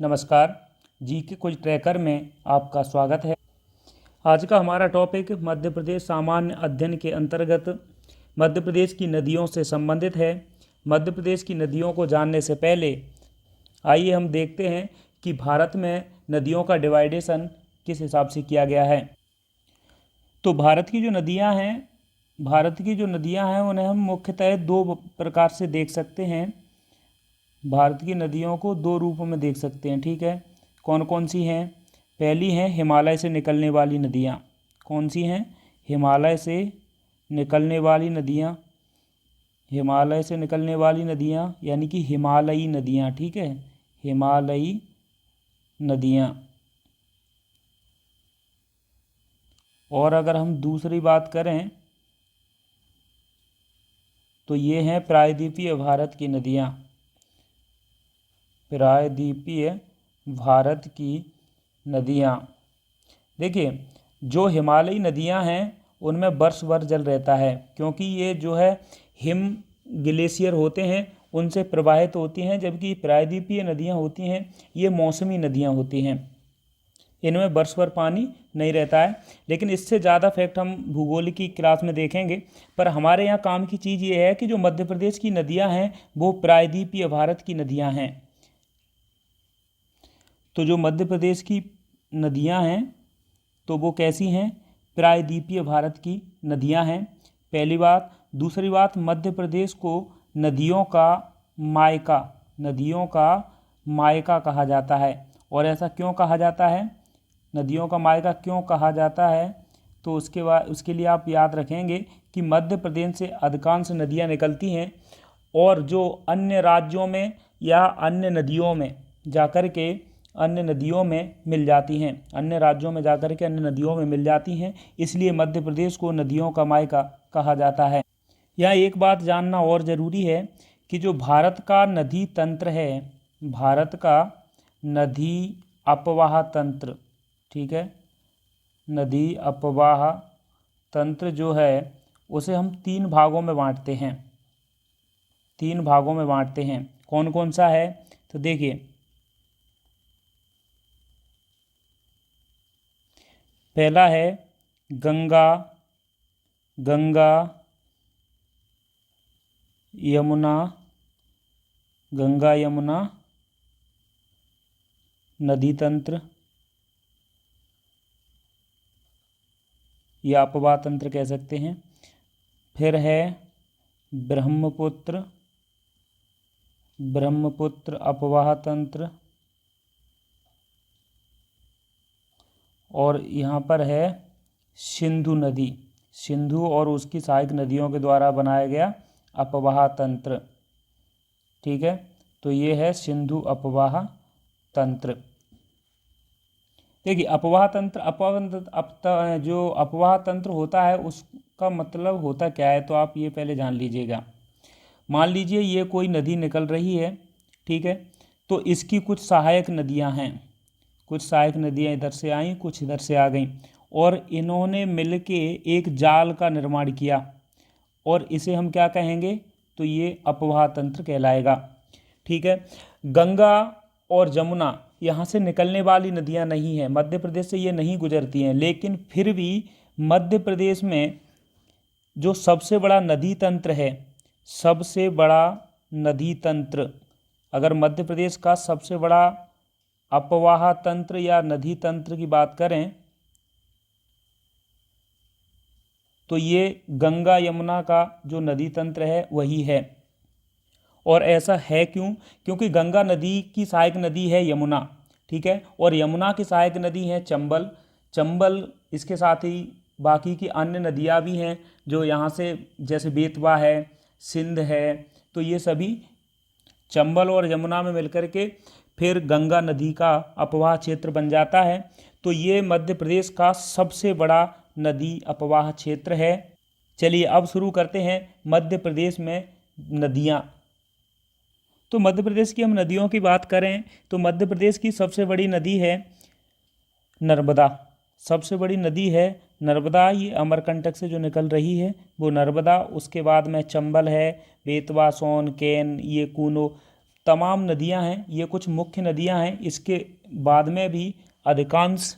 नमस्कार। जी के कुछ ट्रैकर में आपका स्वागत है। आज का हमारा टॉपिक मध्य प्रदेश सामान्य अध्ययन के अंतर्गत मध्य प्रदेश की नदियों से संबंधित है। मध्य प्रदेश की नदियों को जानने से पहले आइए हम देखते हैं कि भारत में नदियों का डिवाइडेशन किस हिसाब से किया गया है। तो भारत की जो नदियां हैं उन्हें हम मुख्यतः दो प्रकार से देख सकते हैं। भारत की नदियों को दो रूपों में देख सकते हैं, ठीक है। कौन कौन सी हैं? पहली हैं हिमालय से निकलने वाली नदियाँ। कौन सी हैं? हिमालय से निकलने वाली नदियाँ। हिमालय से निकलने वाली नदियाँ यानी कि हिमालयी नदियाँ, ठीक है, हिमालयी नदियाँ। और अगर हम दूसरी बात करें तो ये हैं प्रायद्वीपीय भारत की नदियाँ। प्रायद्वीपीय भारत की नदियाँ। देखिए, जो हिमालयी नदियाँ हैं उनमें वर्ष भर जल रहता है, क्योंकि ये जो है हिम ग्लेशियर होते हैं उनसे प्रवाहित होती हैं, जबकि प्रायद्वीपीय नदियाँ होती हैं ये मौसमी नदियाँ होती हैं, इनमें वर्ष भर पानी नहीं रहता है। लेकिन इससे ज़्यादा फैक्ट हम भूगोल की क्लास में देखेंगे। पर हमारे यहाँ काम की चीज़ ये है कि जो मध्य प्रदेश की नदियाँ हैं वो प्रायद्वीपीय भारत की नदियाँ हैं। तो जो मध्य प्रदेश की नदियां हैं तो वो कैसी हैं? प्रायद्वीपीय भारत की नदियां हैं, पहली बात। दूसरी बात, मध्य प्रदेश को नदियों का मायका कहा जाता है। और ऐसा क्यों कहा जाता है? नदियों का मायका क्यों कहा जाता है? तो उसके लिए आप याद रखेंगे कि मध्य प्रदेश से अधिकांश नदियां निकलती हैं और जो अन्य राज्यों में या अन्य नदियों में जाकर के अन्य नदियों में मिल जाती हैं, अन्य राज्यों में जाकर के अन्य नदियों में मिल जाती हैं, इसलिए मध्य प्रदेश को नदियों का मायका कहा जाता है। यहाँ एक बात जानना और ज़रूरी है कि जो भारत का नदी तंत्र है, भारत का नदी अपवाह तंत्र, ठीक है, नदी अपवाह तंत्र जो है उसे हम तीन भागों में बांटते हैं। कौन कौन सा है? तो देखिए, पहला है गंगा यमुना नदी तंत्र या अपवाह तंत्र कह सकते हैं। फिर है ब्रह्मपुत्र अपवाह तंत्र, और यहाँ पर है सिंधु और उसकी सहायक नदियों के द्वारा बनाया गया अपवाह तंत्र, ठीक है। तो ये है सिंधु अपवाह तंत्र। देखिए, जो अपवाह तंत्र होता है उसका मतलब होता क्या है, तो आप ये पहले जान लीजिएगा। मान लीजिए ये कोई नदी निकल रही है, ठीक है, तो इसकी कुछ सहायक नदियां हैं, कुछ सहायक नदियां इधर से आईं, कुछ इधर से आ गईं, और इन्होंने मिलके एक जाल का निर्माण किया, और इसे हम क्या कहेंगे? तो ये अपवाह तंत्र कहलाएगा, ठीक है। गंगा और जमुना यहाँ से निकलने वाली नदियाँ नहीं हैं, मध्य प्रदेश से ये नहीं गुजरती हैं, लेकिन फिर भी मध्य प्रदेश में जो सबसे बड़ा नदी तंत्र है, अगर मध्य प्रदेश का सबसे बड़ा अपवाह तंत्र या नदी तंत्र की बात करें तो ये गंगा यमुना का जो नदी तंत्र है वही है। और ऐसा है क्यों? क्योंकि गंगा नदी की सहायक नदी है यमुना, ठीक है, और यमुना की सहायक नदी है चंबल। इसके साथ ही बाकी की अन्य नदियाँ भी हैं जो यहाँ से, जैसे बेतवा है, सिंध है, तो ये सभी चंबल और यमुना में मिलकर के फिर गंगा नदी का अपवाह क्षेत्र बन जाता है। तो ये मध्य प्रदेश का सबसे बड़ा नदी अपवाह क्षेत्र है। चलिए अब शुरू करते हैं मध्य प्रदेश में नदियाँ। तो मध्य प्रदेश की हम नदियों की बात करें तो मध्य प्रदेश की सबसे बड़ी नदी है नर्मदा। ये अमरकंटक से जो निकल रही है वो नर्मदा। उसके बाद में चंबल है, बेतवा, सोन, कैन, ये कूनो, तमाम नदियां हैं, ये कुछ मुख्य नदियां हैं, इसके बाद में भी अधिकांश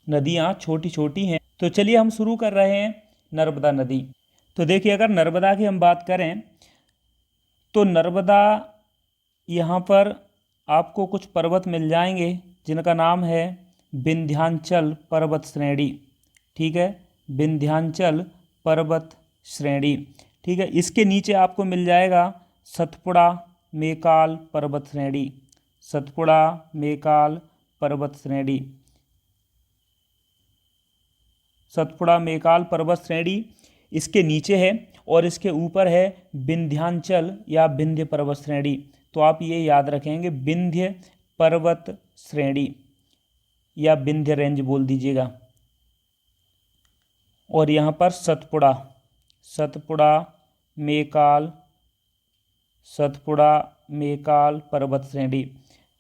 नदियां छोटी छोटी हैं। तो चलिए हम शुरू कर रहे हैं नर्मदा नदी। तो देखिए, अगर नर्मदा की हम बात करें तो नर्मदा, यहाँ पर आपको कुछ पर्वत मिल जाएंगे जिनका नाम है विंध्याचल पर्वत श्रेणी। ठीक है, विंध्याचल पर्वत श्रेणी। ठीक है, इसके नीचे आपको मिल जाएगा सतपुड़ा मेकाल पर्वत श्रेणी, सतपुड़ा मेकाल पर्वत श्रेणी, सतपुड़ा मेकाल पर्वत श्रेणी इसके नीचे है, और इसके ऊपर है विंध्याचल या विंध्य पर्वत श्रेणी। तो आप ये याद रखेंगे, विंध्य पर्वत श्रेणी या विंध्य रेंज बोल दीजिएगा। और यहाँ पर सतपुड़ा, सतपुड़ा मेकाल, सतपुड़ा मेकाल पर्वत श्रेणी।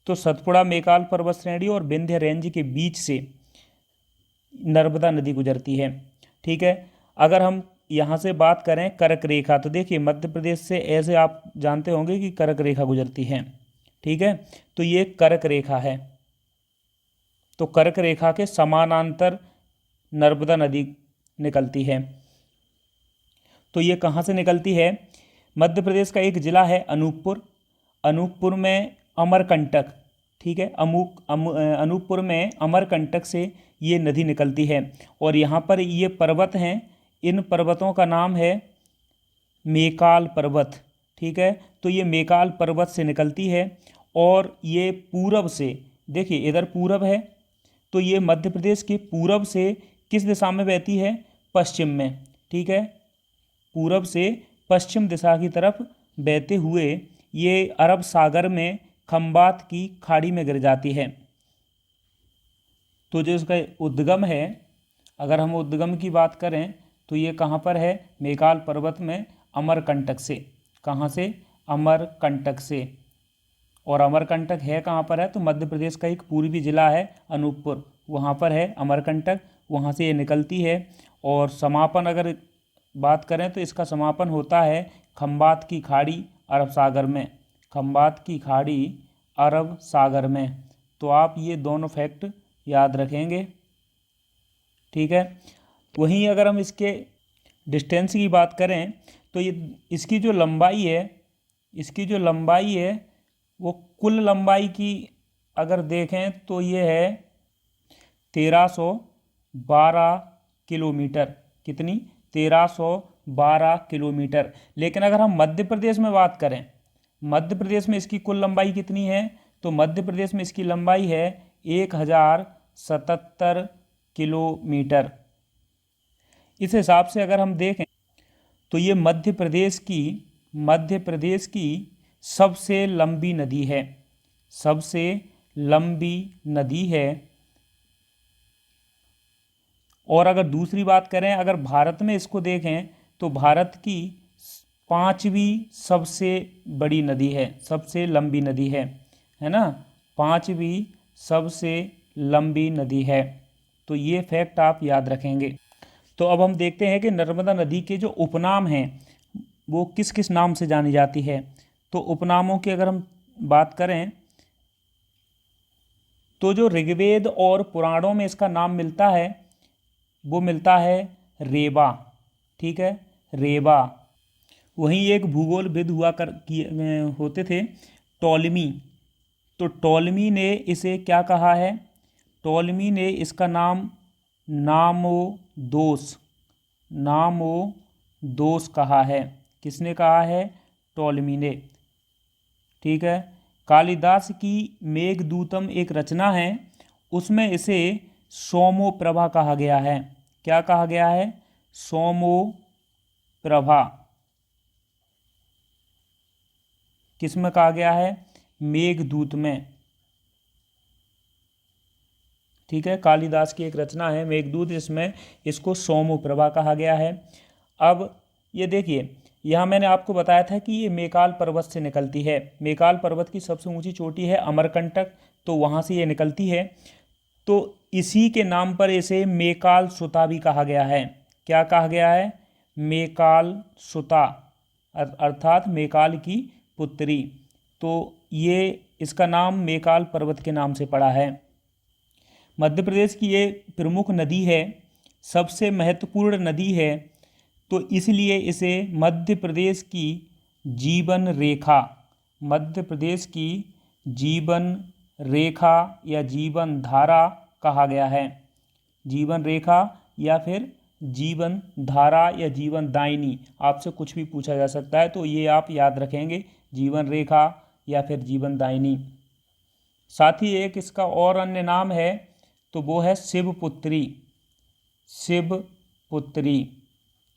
तो सतपुड़ा मेकाल पर्वत श्रेणी और विंध्य रेंज के बीच से नर्मदा नदी गुजरती है। ठीक है, अगर हम यहाँ से बात करें कर्क रेखा, तो देखिए मध्य प्रदेश से ऐसे आप जानते होंगे कि कर्क रेखा गुजरती है। ठीक है, तो ये कर्क रेखा है। तो कर्क रेखा के समानांतर नर्मदा नदी निकलती है। तो ये कहाँ से निकलती है? मध्य प्रदेश का एक ज़िला है अनूपपुर, अनूपपुर में अमरकंटक। ठीक है, अनूपपुर में अमरकंटक से ये नदी निकलती है, और यहाँ पर ये पर्वत हैं, इन पर्वतों का नाम है मेकाल पर्वत। ठीक है, तो ये मेकाल पर्वत से निकलती है, और ये पूरब से, देखिए इधर पूरब है, तो ये मध्य प्रदेश के पूरब से किस दिशा में बहती है? पश्चिम में। ठीक है, पूरब से पश्चिम दिशा की तरफ बहते हुए ये अरब सागर में खंबात की खाड़ी में गिर जाती है। तो जो इसका उद्गम है, अगर हम उद्गम की बात करें तो ये कहाँ पर है? मेकाल पर्वत में अमरकंटक से। कहाँ से? अमरकंटक से। और अमरकंटक है कहाँ पर है? तो मध्य प्रदेश का एक पूर्वी जिला है अनूपपुर, वहाँ पर है अमरकंटक, वहाँ से ये निकलती है। और समापन अगर बात करें तो इसका समापन होता है खंबात की खाड़ी अरब सागर में, खंबात की खाड़ी अरब सागर में। तो आप ये दोनों फैक्ट याद रखेंगे। ठीक है, वहीं अगर हम इसके डिस्टेंस की बात करें तो ये इसकी जो लंबाई है, इसकी जो लंबाई है वो कुल लंबाई की अगर देखें तो ये है 1312 किलोमीटर। कितनी? 1312 किलोमीटर। लेकिन अगर हम मध्य प्रदेश में बात करें, मध्य प्रदेश में इसकी कुल लंबाई कितनी है? तो मध्य प्रदेश में इसकी लंबाई है 1077 किलोमीटर। इस हिसाब से अगर हम देखें तो ये मध्य प्रदेश की सबसे लंबी नदी है, सबसे लंबी नदी है। और अगर दूसरी बात करें, अगर भारत में इसको देखें तो भारत की 5वीं सबसे बड़ी नदी है, सबसे लंबी नदी है ना? 5वीं सबसे लंबी नदी है। तो ये फैक्ट आप याद रखेंगे। तो अब हम देखते हैं कि नर्मदा नदी के जो उपनाम हैं वो किस किस नाम से जानी जाती है। तो उपनामों की अगर हम बात करें तो जो ऋग्वेद और पुराणों में इसका नाम मिलता है वो मिलता है रेवा। ठीक है, रेवा। वहीं एक भूगोलविद होते थे टॉलमी। तो टॉलमी ने इसे क्या कहा है? टॉलमी ने इसका नाम नामोदोस, नामोदोस कहा है। किसने कहा है? टॉलमी ने। ठीक है, कालिदास की मेघदूतम एक रचना है, उसमें इसे सोमोप्रभा कहा गया है। क्या कहा गया है? सोमोप्रभा। किसमें कहा गया है? मेघदूत में। ठीक है, कालिदास की एक रचना है मेघदूत, इसमें इसको सोमोप्रभा कहा गया है। अब ये देखिए, यहाँ मैंने आपको बताया था कि ये मेकाल पर्वत से निकलती है। मेकाल पर्वत की सबसे ऊंची चोटी है अमरकंटक, तो वहाँ से ये निकलती है। तो इसी के नाम पर इसे मेकाल सुता भी कहा गया है। क्या कहा गया है? मेकाल सुता, अर्थात मेकाल की पुत्री। तो ये इसका नाम मैकाल पर्वत के नाम से पड़ा है। मध्य प्रदेश की ये प्रमुख नदी है, सबसे महत्वपूर्ण नदी है, तो इसलिए इसे मध्य प्रदेश की जीवन रेखा, मध्य प्रदेश की जीवन रेखा या जीवन धारा कहा गया है। जीवन रेखा या फिर जीवन धारा या जीवन दायिनी, आपसे कुछ भी पूछा जा सकता है, तो ये आप याद रखेंगे, जीवन रेखा या फिर जीवन दायिनी। साथ ही एक इसका और अन्य नाम है, तो वो है शिवपुत्री। शिवपुत्री,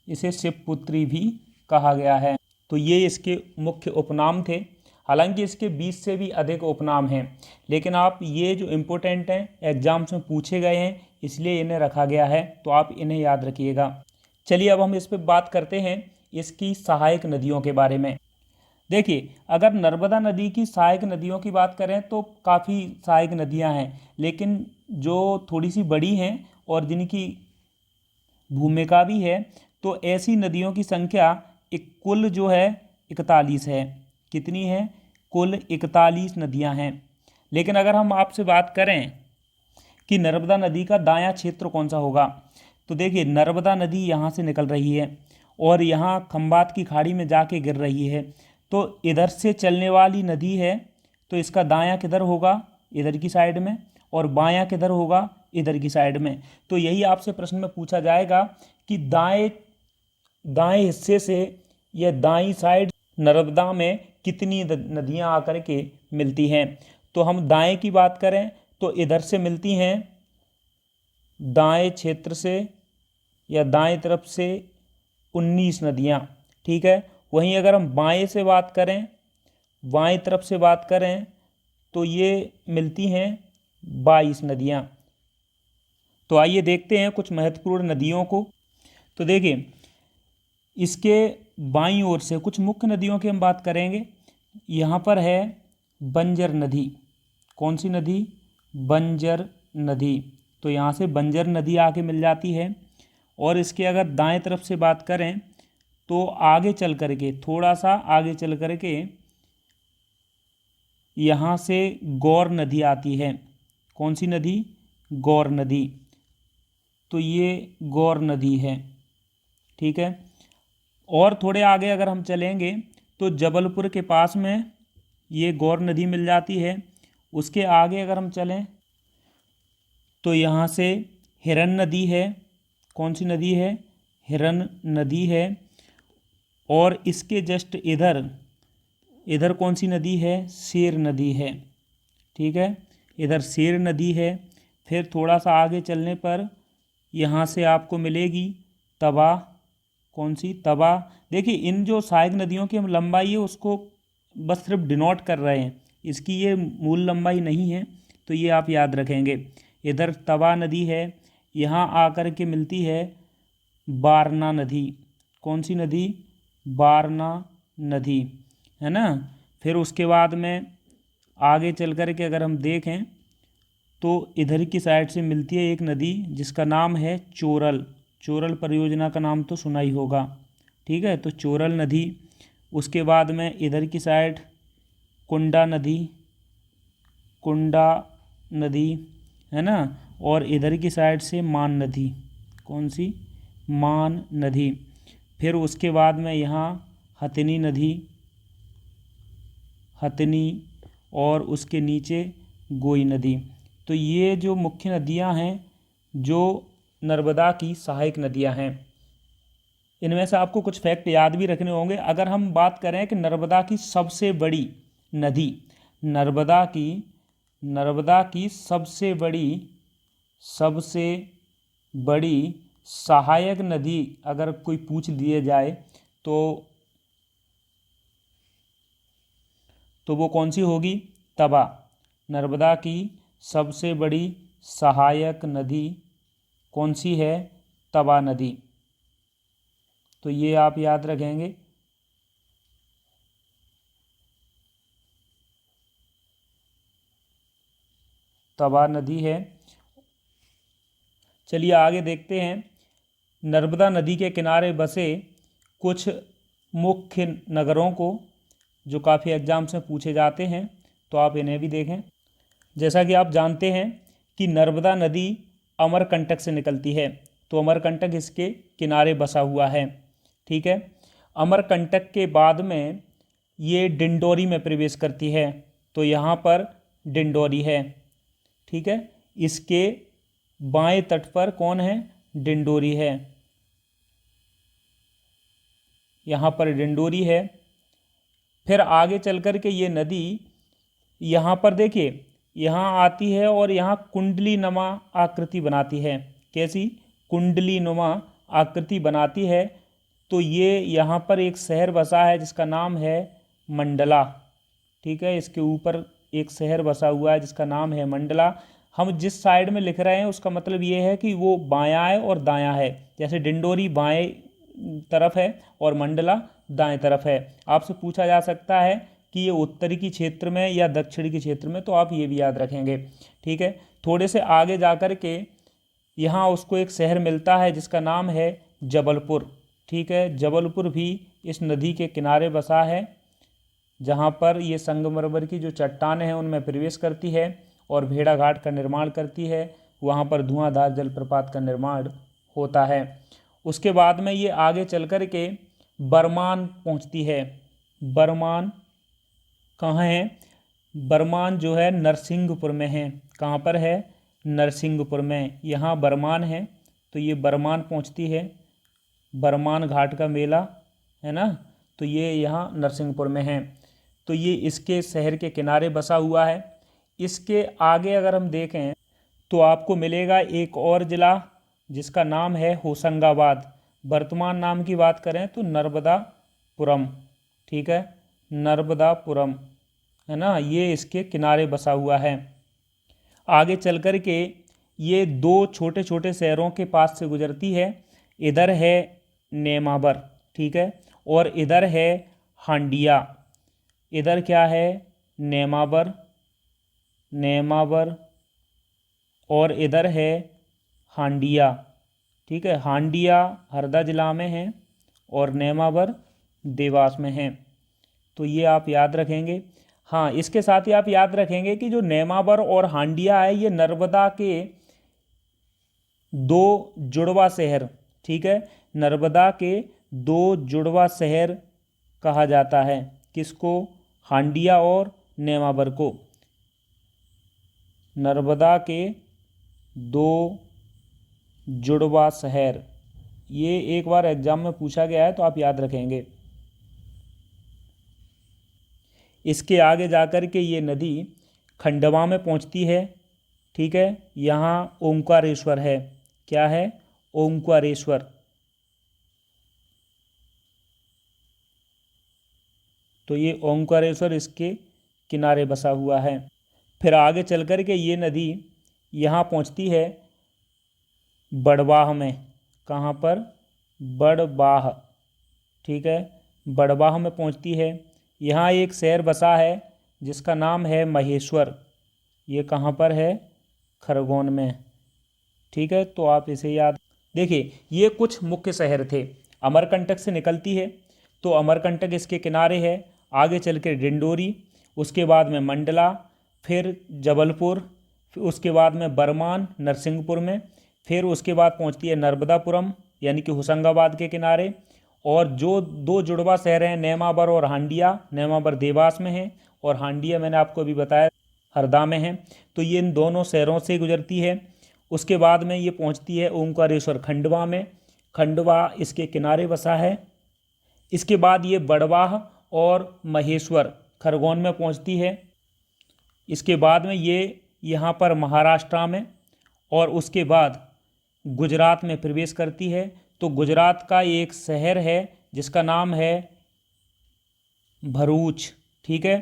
इसे शिवपुत्री भी कहा गया है। तो ये इसके मुख्य उपनाम थे। हालांकि इसके 20 से भी अधिक उपनाम हैं, लेकिन आप ये जो इम्पोर्टेंट हैं, एग्जाम्स में पूछे गए हैं, इसलिए इन्हें रखा गया है, तो आप इन्हें याद रखिएगा। चलिए अब हम इस पर बात करते हैं इसकी सहायक नदियों के बारे में। देखिए, अगर नर्मदा नदी की सहायक नदियों की बात करें तो काफ़ी सहायक नदियां हैं, लेकिन जो थोड़ी सी बड़ी हैं और जिनकी भूमिका भी है, तो ऐसी नदियों की संख्या कुल जो है 41 है। कितनी है? कुल 41 नदियां हैं। लेकिन अगर हम आपसे बात करें कि नर्मदा नदी का दायां क्षेत्र कौन सा होगा, तो देखिए नर्मदा नदी यहाँ से निकल रही है और यहाँ खंबात की खाड़ी में जाके गिर रही है, तो इधर से चलने वाली नदी है, तो इसका दायां किधर होगा? इधर की साइड में, और बायां किधर होगा? इधर की साइड में। तो यही आपसे प्रश्न में पूछा जाएगा कि दाएं हिस्से से या दाईं साइड नर्मदा में कितनी नदियां आकर के मिलती हैं। तो हम दाएं की बात करें तो इधर से मिलती हैं, दाएं क्षेत्र से या दाएं तरफ से 19 नदियां, ठीक है। वहीं अगर हम बाएं से बात करें, बाएं तरफ से बात करें, तो ये मिलती हैं 22 नदियां। तो आइए देखते हैं कुछ महत्वपूर्ण नदियों को। तो देखिए, इसके बाईं ओर से कुछ मुख्य नदियों की हम बात करेंगे। यहाँ पर है बंजर नदी। कौन सी नदी? बंजर नदी। तो यहाँ से बंजर नदी आके मिल जाती है। और इसके अगर दाएं तरफ से बात करें तो आगे चल करके, थोड़ा सा आगे चल करके यहाँ से गौर नदी आती है। कौन सी नदी? गौर नदी। तो ये गौर नदी है, ठीक है। और थोड़े आगे अगर हम चलेंगे तो जबलपुर के पास में ये गौर नदी मिल जाती है। उसके आगे अगर हम चलें तो यहाँ से हिरन नदी है। कौन सी नदी है? हिरन नदी है। और इसके जस्ट इधर कौन सी नदी है? शेर नदी है, ठीक है। इधर शेर नदी है। फिर थोड़ा सा आगे चलने पर यहाँ से आपको मिलेगी तवा। कौन सी? तवा। देखिए, इन जो सहायक नदियों की हम लंबाई है उसको बस सिर्फ डिनोट कर रहे हैं, इसकी ये मूल लंबाई नहीं है, तो ये आप याद रखेंगे। इधर तवा नदी है, यहाँ आकर के मिलती है बारना नदी। कौन सी नदी? बारना नदी, है ना। फिर उसके बाद में आगे चल कर के अगर हम देखें तो इधर की साइड से मिलती है एक नदी जिसका नाम है चोरल। चोरल परियोजना का नाम तो सुना ही होगा, ठीक है। तो चोरल नदी। उसके बाद में इधर की साइड कुंडा नदी, कुंडा नदी, है ना। और इधर की साइड से मान नदी। कौन सी? मान नदी। फिर उसके बाद में यहाँ हथनी नदी, हथनी, और उसके नीचे गोई नदी। तो ये जो मुख्य नदियाँ हैं जो नर्मदा की सहायक नदियाँ हैं। इनमें से आपको कुछ फैक्ट याद भी रखने होंगे। अगर हम बात करें कि नर्मदा की सबसे बड़ी नदी, नर्मदा की सबसे बड़ी सहायक नदी अगर कोई पूछ लिए जाए तो वो कौन सी होगी? तवा। नर्मदा की सबसे बड़ी सहायक नदी कौन सी है? तवा नदी। तो ये आप याद रखेंगे। तवा नदी है। चलिए आगे देखते हैं। नर्मदा नदी के किनारे बसे कुछ मुख्य नगरों को, जो काफ़ी एग्जाम्स में पूछे जाते हैं, तो आप इन्हें भी देखें। जैसा कि आप जानते हैं कि नर्मदा नदी अमरकंटक से निकलती है, तो अमरकंटक इसके किनारे बसा हुआ है। ठीक है, अमरकंटक के बाद में ये डिंडोरी में प्रवेश करती है, तो यहाँ पर डिंडोरी है। ठीक है, इसके बाएं तट पर कौन है? डिंडोरी है। यहाँ पर डिंडोरी है। फिर आगे चल कर के ये नदी यहाँ पर देखिए, यहाँ आती है और यहाँ कुंडली नुमा आकृति बनाती है। कैसी? कुंडली नुमा आकृति बनाती है। तो ये यहाँ पर एक शहर बसा है जिसका नाम है मंडला। ठीक है, इसके ऊपर एक शहर बसा हुआ है जिसका नाम है मंडला। हम जिस साइड में लिख रहे हैं उसका मतलब ये है कि वो बायां है और दायां है। जैसे डिंडोरी बाएं तरफ है और मंडला दाएं तरफ है। आपसे पूछा जा सकता है कि ये उत्तरी की क्षेत्र में या दक्षिणी के क्षेत्र में, तो आप ये भी याद रखेंगे। ठीक है, थोड़े से आगे जा कर के यहाँ उसको एक शहर मिलता है जिसका नाम है जबलपुर। ठीक है, जबलपुर भी इस नदी के किनारे बसा है, जहाँ पर ये संगमरमर की जो चट्टानें हैं उनमें प्रवेश करती है और भेड़ा घाट का निर्माण करती है। वहाँ पर धुआंधार जलप्रपात का निर्माण होता है। उसके बाद में ये आगे चल कर के बरमान पहुँचती है। बरमान कहाँ है? बरमान जो है नरसिंहपुर में है। कहाँ पर है? नरसिंहपुर में। यहाँ बरमान है, तो ये बरमान पहुँचती है। बरमान घाट का मेला है ना, तो ये यहाँ नरसिंहपुर में है। तो ये इसके शहर के किनारे बसा हुआ है। इसके आगे अगर हम देखें तो आपको मिलेगा एक और ज़िला जिसका नाम है होशंगाबाद। वर्तमान नाम की बात करें तो नर्मदापुरम। ठीक है, नर्मदापुरम है ना, ये इसके किनारे बसा हुआ है। आगे चल कर के ये दो छोटे छोटे शहरों के पास से गुजरती है। इधर है नेमावर, ठीक है, और इधर है हांडिया। इधर क्या है? नेमावर, नेमावर, और इधर है हांडिया। ठीक है, हांडिया हरदा जिला में है और नेमावर देवास में है। तो ये आप याद रखेंगे। हाँ, इसके साथ ही आप याद रखेंगे कि जो नेमावर और हांडिया है ये नर्मदा के दो जुड़वा शहर, ठीक है, नर्मदा के दो जुड़वा शहर कहा जाता है। किसको? हांडिया और नेमावर को। नर्मदा के दो जुड़वा शहर, ये एक बार एग्जाम में पूछा गया है तो आप याद रखेंगे। इसके आगे जाकर के ये नदी खंडवा में पहुंचती है। ठीक है, यहाँ ओंकारेश्वर है। क्या है? ओंकारेश्वर। तो ये ओंकारेश्वर इसके किनारे बसा हुआ है। फिर आगे चल कर के ये नदी यहाँ पहुँचती है बड़वाह में। कहाँ पर? बड़वाह। ठीक है, बड़वाह में पहुँचती है। यहाँ एक शहर बसा है जिसका नाम है महेश्वर। ये कहाँ पर है? खरगोन में। ठीक है, तो आप इसे याद देखिए। ये कुछ मुख्य शहर थे। अमरकंटक से निकलती है तो अमरकंटक इसके किनारे है। आगे चल के डिंडोरी, उसके बाद में मंडला, फिर जबलपुर, फिर उसके बाद में बरमान नरसिंहपुर में, फिर उसके बाद पहुंचती है नर्मदापुरम यानी कि होशंगाबाद के किनारे। और जो दो जुड़वा शहर हैं नेमावर और हांडिया, नेमावर देवास में है और हांडिया मैंने आपको अभी बताया हरदा में है। तो ये इन दोनों शहरों से गुजरती है। उसके बाद में ये पहुंचती है ओंकारेश्वर खंडवा में। खंडवा इसके किनारे बसा है। इसके बाद ये बड़वाह और महेश्वर खरगोन में पहुंचती है। इसके बाद में ये यहाँ पर महाराष्ट्र में और उसके बाद गुजरात में प्रवेश करती है। तो गुजरात का एक शहर है जिसका नाम है भरूच। ठीक है,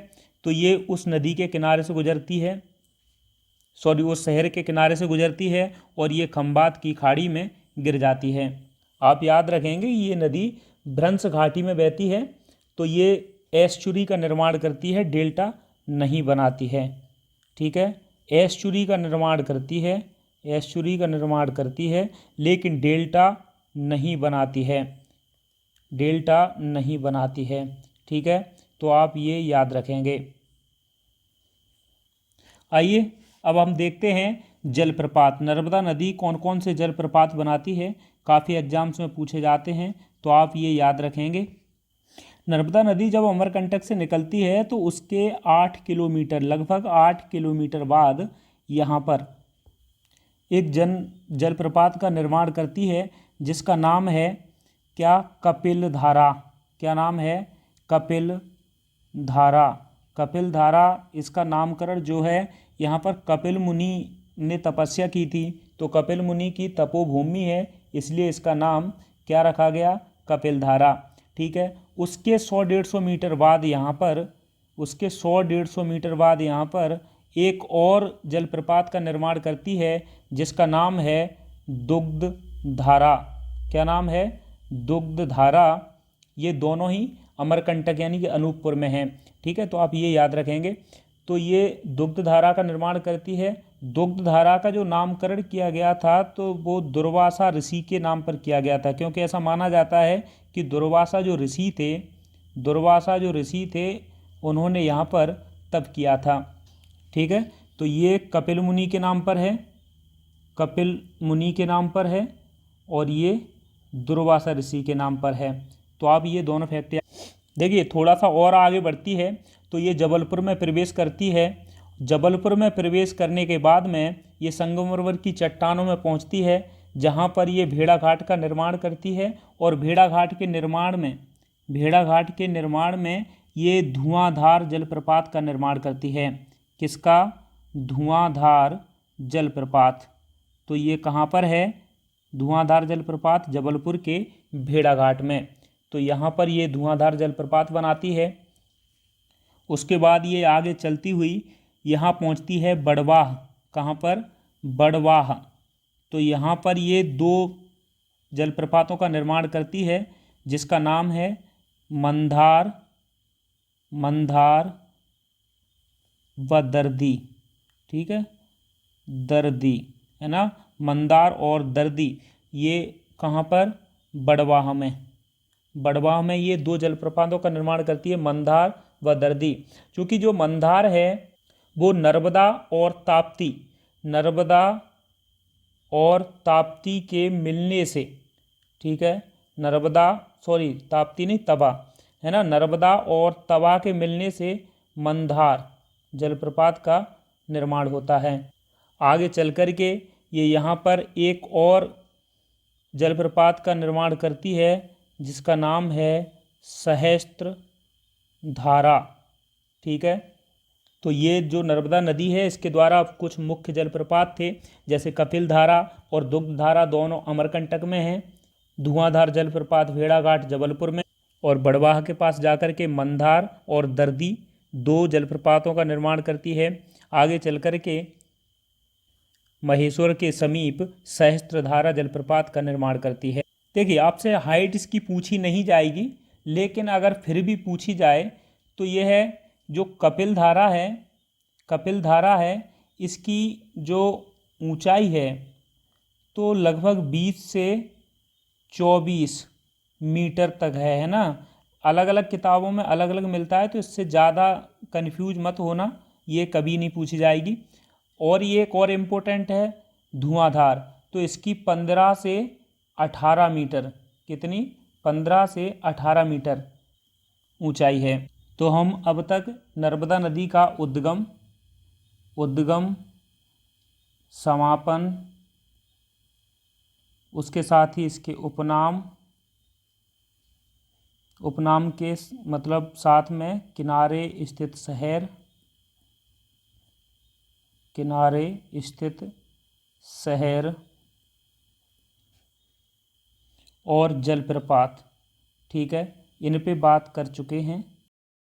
तो ये उस नदी के किनारे से गुजरती है, सॉरी उस शहर के किनारे से गुजरती है और ये खंबात की खाड़ी में गिर जाती है। आप याद रखेंगे ये नदी भ्रंश घाटी में बहती है, तो ये एस्चुरी का निर्माण करती है, डेल्टा नहीं बनाती है। ठीक है, एस्चुरी का निर्माण करती है, एस्चुरी का निर्माण करती है लेकिन डेल्टा नहीं बनाती है, डेल्टा नहीं बनाती है। ठीक है, तो आप ये याद रखेंगे। आइए अब हम देखते हैं जलप्रपात। नर्मदा नदी कौन कौन से जलप्रपात बनाती है, काफ़ी एग्जाम्स में पूछे जाते हैं, तो आप ये याद रखेंगे। नर्मदा नदी जब अमरकंटक से निकलती है तो उसके 8 किलोमीटर, लगभग 8 किलोमीटर बाद यहाँ पर एक जलप्रपात का निर्माण करती है जिसका नाम है क्या, कपिल धारा। क्या नाम है, कपिल धारा। कपिल धारा, इसका नामकरण जो है यहाँ पर कपिल मुनि ने तपस्या की थी, तो कपिल मुनि की तपोभूमि है, इसलिए इसका नाम क्या रखा गया, कपिल धारा। ठीक है। उसके 100-150 मीटर बाद यहाँ पर, उसके 100-150 मीटर बाद यहाँ पर एक और जलप्रपात का निर्माण करती है जिसका नाम है दुग्ध धारा। क्या नाम है, दुग्ध धारा। ये दोनों ही अमरकंटक यानी कि अनूपपुर में हैं। ठीक है, तो आप ये याद रखेंगे। तो ये दुग्ध धारा का निर्माण करती है। दुग्ध धारा का जो नामकरण किया गया था तो वो दुर्वासा ऋषि के नाम पर किया गया था, क्योंकि ऐसा माना जाता है कि दुर्वासा जो ऋषि थे, दुर्वासा जो ऋषि थे उन्होंने यहाँ पर तप किया था। ठीक है, तो ये कपिल मुनि के नाम पर है, कपिल मुनि के नाम पर है, और ये दुर्वासा ऋषि के नाम पर है। तो आप ये दोनों फैक्ट देखिए। थोड़ा सा और आगे बढ़ती है तो ये जबलपुर में प्रवेश करती है। जबलपुर में प्रवेश करने के बाद में ये संगमरमर की चट्टानों में पहुंचती है, जहां पर ये भेड़ाघाट का निर्माण करती है। और भेड़ाघाट के निर्माण में, भेड़ाघाट के निर्माण में ये धुआंधार जलप्रपात का निर्माण करती है। किसका, धुआंधार जलप्रपात। तो ये कहाँ पर है, धुआंधार जलप्रपात जबलपुर के भेड़ाघाट में। तो यहाँ पर ये धुआंधार जलप्रपात बनाती है। उसके बाद ये आगे चलती हुई यहाँ पहुँचती है बड़वाह। कहाँ पर, बड़वाह। तो यहाँ पर ये 2 जलप्रपातों का निर्माण करती है जिसका नाम है मंदार, मंदार व दर्दी। ठीक है, दर्दी है ना, मंदार और दर्दी। ये कहाँ पर, बड़वाह में। बड़वाह में ये 2 जलप्रपातों का निर्माण करती है, मंदार व दर्दी। क्योंकि जो मंदार है वो नर्मदा और ताप्ती, नर्मदा और ताप्ती के मिलने से, ठीक है, नर्मदा, सॉरी ताप्ती नहीं, तवा है ना, नर्मदा और तवा के मिलने से मंदार जलप्रपात का निर्माण होता है। आगे चल कर के ये यहाँ पर एक और जलप्रपात का निर्माण करती है जिसका नाम है सहस्त्र धारा। ठीक है, तो ये जो नर्मदा नदी है इसके द्वारा कुछ मुख्य जलप्रपात थे, जैसे कपिल धारा और दुग्ध धारा, दोनों अमरकंटक में हैं। धुआंधार जलप्रपात भेड़ाघाट जबलपुर में, और बड़वाह के पास जाकर के मंदार और दर्दी 2 जलप्रपातों का निर्माण करती है। आगे चल कर के महेश्वर के समीप सहस्त्रधारा जलप्रपात का निर्माण करती है। देखिए, आपसे हाइट इसकी पूछी नहीं जाएगी, लेकिन अगर फिर भी पूछी जाए तो यह है जो कपिल धारा है, कपिल धारा है, इसकी जो ऊंचाई है तो लगभग 20 से 24 मीटर तक है ना। अलग अलग किताबों में अलग अलग मिलता है, तो इससे ज़्यादा कन्फ्यूज मत होना, ये कभी नहीं पूछी जाएगी। और ये एक और इम्पोर्टेंट है धुआंधार, तो इसकी 15 से 18 मीटर, कितनी, 15 से 18 मीटर ऊंचाई है। तो हम अब तक नर्मदा नदी का उद्गम, समापन, उसके साथ ही इसके उपनाम, उपनाम के मतलब साथ में किनारे स्थित शहर, किनारे स्थित शहर और जलप्रपात, ठीक है, इन पे बात कर चुके हैं।